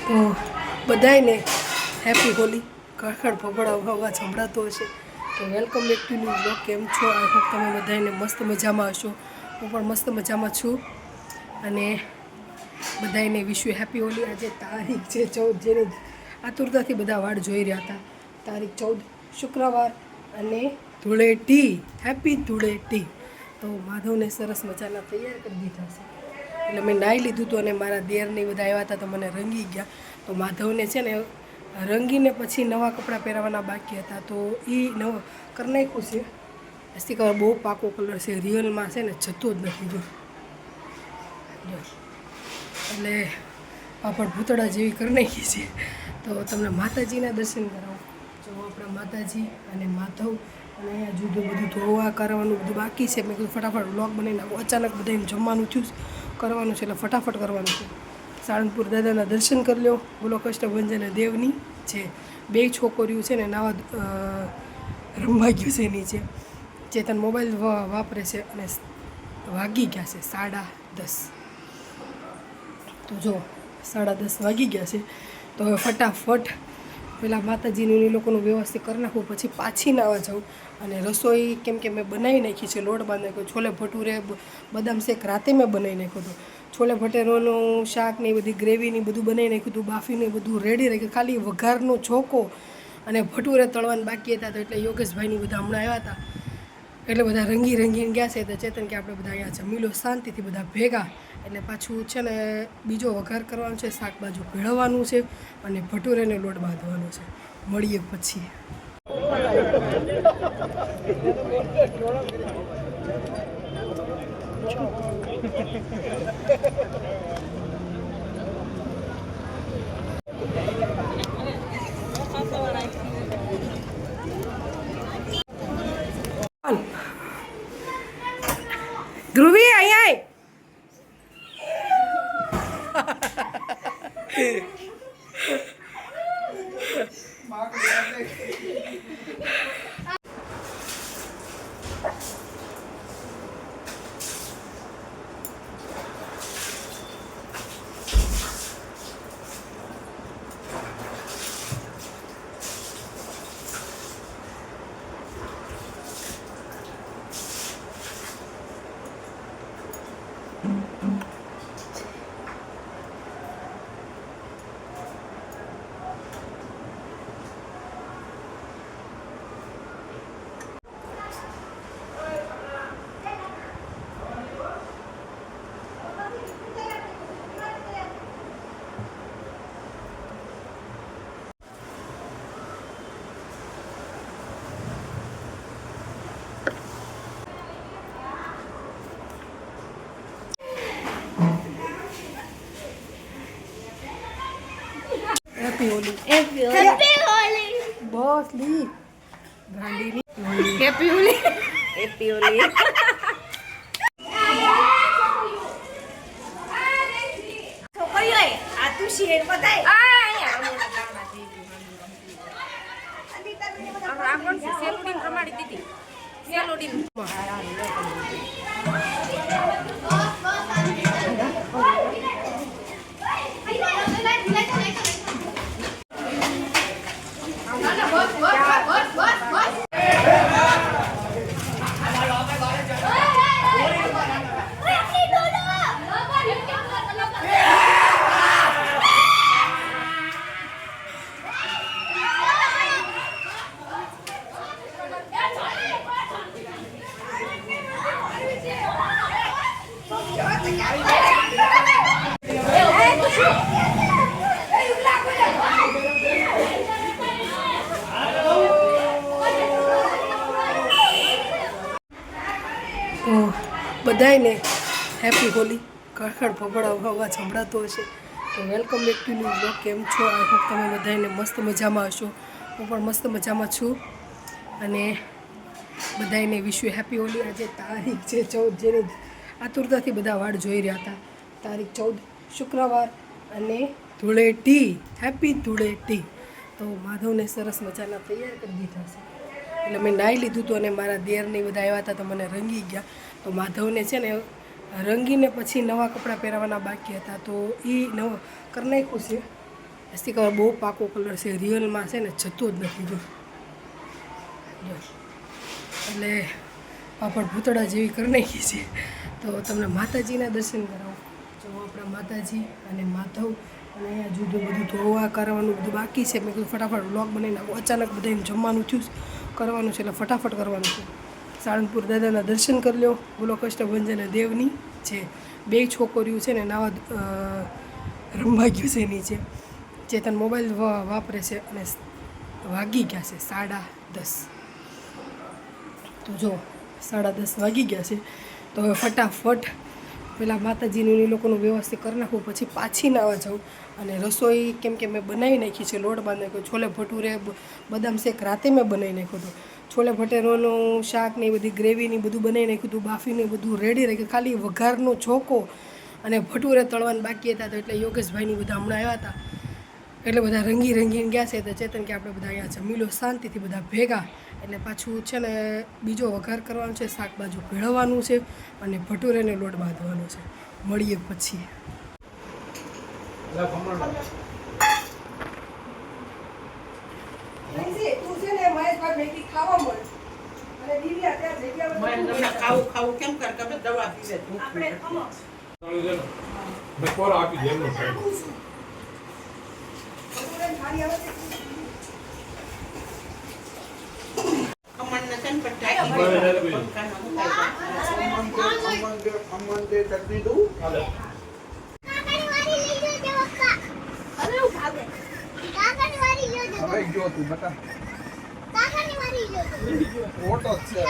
તો બધાને હેપી હોલી. ખડખડ ફફડાવ અવાજ સંભળાતો હશે. તો welcome back to new blog. કેમ છો? આઈ હોપ તમે બધાને મસ્ત મજામાં હશો. હું પણ મસ્ત મજામાં છું અને બધાને વિશ યુ હેપી હોલી. આજે તારીખ છે 14, જેની આતુરતાથી બધા વાટ જોઈ રહ્યા હતા. તારીખ 14 શુક્રવાર અને ધૂળેટી. હેપી ધૂળેટી. તો માધવને સરસ મજાના તૈયાર કરી દીધા છે. એટલે મેં નાહી લીધું હતું અને મારા દેરની બધા આવ્યા હતા તો મને રંગી ગયા. તો માધવને છે ને રંગીને પછી નવા કપડાં પહેરાવાના બાકી હતા તો એ નવો કરી નાખ્યું છે. એસથી કલર બહુ પાકો કલર છે, રિયલમાં છે ને જતો જ નથી જો. એટલે પાપડ ભૂતળા જેવી કરી નાખી છે. તો તમને માતાજીના દર્શન કરાવો. જો આપણા માતાજી અને માધવ અને અહીંયા જુદું બધું ધોવા કરવાનું બધું બાકી છે. મેં કીધું ફટાફટ વ્લોગ બનાવી નાખું. અચાનક બધાને જમવાનું થયું કરવાનું છે એટલે ફટાફટ કરવાનું છે. સાળંગપુર દાદાના દર્શન કરી લો. બોલો કષ્ટભંજન દેવની છે. 2 છોકરીઓ છે ને નાવા રમવા ગયું છે નીચે. ચેતન મોબાઈલ વાપરે છે અને વાગી ગયા છે 10:30. તો જો 10:30 વાગી ગયા છે. તો હવે ફટાફટ પહેલાં માતાજીનું એ લોકોનું વ્યવસ્થિત કરી નાખવું, પછી પાછી નાવા જાઉં. અને રસોઈ કેમ કે મેં બનાવી નાખી છે, લોટ બાંધી નાખ્યો. છોલે ભટુરે બદામ શેક રાતે મેં બનાવી નાખ્યું હતું. છોલે ભટેરોનું શાક ને એ બધી ગ્રેવીની બધું બનાવી નાખ્યું હતું. બાફીને બધું રેડી રાખ્યું. ખાલી વઘારનો ચોકો અને ભટુરે તળવાના બાકી હતા. તો એટલે યોગેશભાઈની બધા હમણાં આવ્યા હતા એટલે બધા રંગીને ગયા છે. તો ચેતન કે આપણે બધા અહીંયા જમી લો શાંતિથી બધા ભેગા. એટલે પાછું છે ને બીજો વઘાર કરવાનો છે, શાકભાજી ભેળવવાનું છે અને ભટુરેને લોટ બાંધવાનો છે. મળીએ પછી. ધ્રુવી અહીંયા હેપી હોલી. હેપી હોલી. બસ લી ગાંડીની હેપી હોલી. હેપી હોલી. છોકરીઓ આ તું શેર બતાય. આ કોણ છે? સેલોડીન રમાડી દીધી. સેલોડીન તો બધાને હેપી હોલી. ખડખડ ફફડાવ અવાજ સંભળાતો હશે. તો welcome back to new blog. કેમ છો? આઈ હોપ તમે બધાને મસ્ત મજામાં હશો. હું પણ મસ્ત મજામાં છું અને બધાને વિશ યુ હેપી હોલી. આજે તારીખ છે 14, જેની આતુરતાથી બધા વાટ જોઈ રહ્યા હતા. તારીખ 14 શુક્રવાર અને ધૂળેટી. હેપી ધૂળેટી. તો માધવને સરસ મજાના તૈયાર કરી દીધા છે. એટલે મેં નાહી લીધું હતું અને મારા દેરની બધા આવ્યા હતા તો મને રંગી ગયા. તો માધવને છે ને રંગીને પછી નવા કપડાં પહેરાવાના બાકી હતા તો એ નવો કરી નાખ્યું છે. એસથી કલર બહુ પાકો કલર છે, રિયલમાં છે ને જતો જ નથી જો. એટલે પાપડ ભૂતળા જેવી કરી નાખી છે. તો તમને માતાજીના દર્શન કરાવું. જો આપણા માતાજી અને માધવ અને અહીંયા જુદું બધું ધોવા કરવાનું બધું બાકી છે. મેં કીધું ફટાફટ વ્લોગ બનાવી નાખું. અચાનક બધાને જમવાનું થયું કરવાનું છે એટલે ફટાફટ કરવાનું છે. સાળંગપુર દાદાના દર્શન કરી લો. બોલો કષ્ટભંજન દેવની છે. 2 છોકરીઓ છે ને નાવા રમવા ગયું છે નીચે. ચેતન મોબાઈલ વાપરે છે અને વાગી ગયા છે 10:30. તો જો 10:30 વાગી ગયા છે. તો હવે ફટાફટ પેલા માતાજીનું એ લોકોનું વ્યવસ્થિત કરી નાખું, પછી પાછી નાવા જાઉં. અને રસોઈ કેમ કે મેં બનાવી નાખી છે, લોટ બાંધી નાખ્યો. છોલે ભટુરે બદામ શેક રાતે મેં બનાવી નાખ્યું હતું. છોલે ભટેરોનું શાક ને એ બધી ગ્રેવીની બધું બનાવી નાખ્યું હતું. બાફીને બધું રેડી રાખ્યું. ખાલી વઘારનો ચોકો અને ભટુરે તળવાના બાકી હતા. તો એટલે યોગેશભાઈની બધા હમણાં આવ્યા હતા એટલે બધા રંગીને ગયા છે. તો ચેતન કે આપણે બધા અહીંયા જમી લો શાંતિથી બધા ભેગા. એટલે પાછું છે ને બીજો વઘાર કરવાનો છે, શાકભાજી ભેળવવાનું છે અને ભટુરેને લોટ બાંધવાનો છે. મળીએ પછી. ખાવું કેમ કર કે દવા પીવે આપણે ખમો. બપોર આપી દે એમનો સાહેબ. અમણને છે ને પટાઈ અમન દે ચટણી દઉં. હાલે. હવે જો તું બતા. ફોટો છે.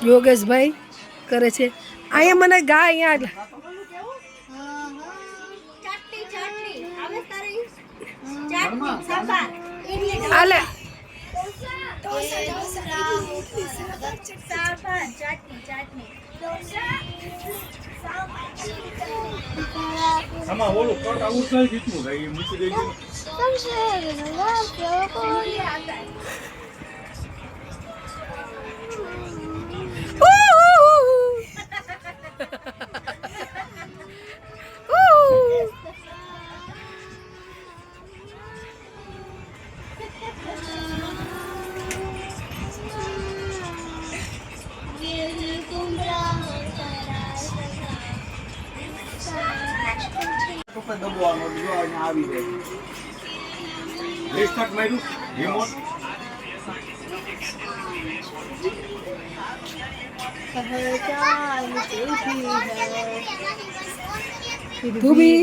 યોગેશભાઈ કરે છે અહીંયા. મને ગા અહીંયા આલે આમાં ઓલું કટ આવું થાય કેટલું થાય એ મૂકી દેજો. પપ્પા દબવાનો જો અહીંયા આવી જાય. રિસ્ટાર્ટ માર્યું રિમોટ. તું બી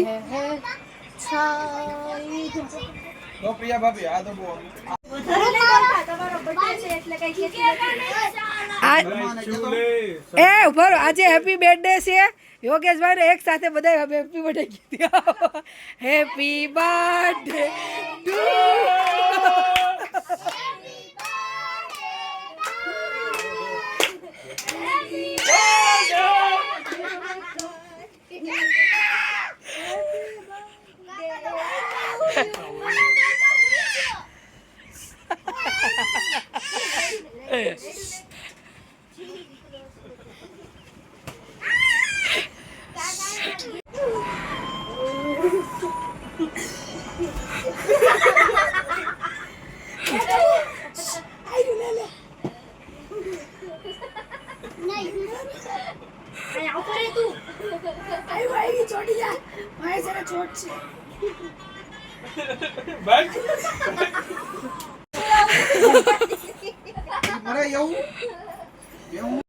તો પ્રિયા ભાભી આ દબવાનો. તમારો બર્થડે છે એટલે કઈ ખેતી એ ઉભા રહો. આજે હેપી બર્થડે છે યોગેશભાઈ. એક સાથે બધા હેપી બર્થડે કીધી. હેપી બર્થડે ટુ અરે એવું એવું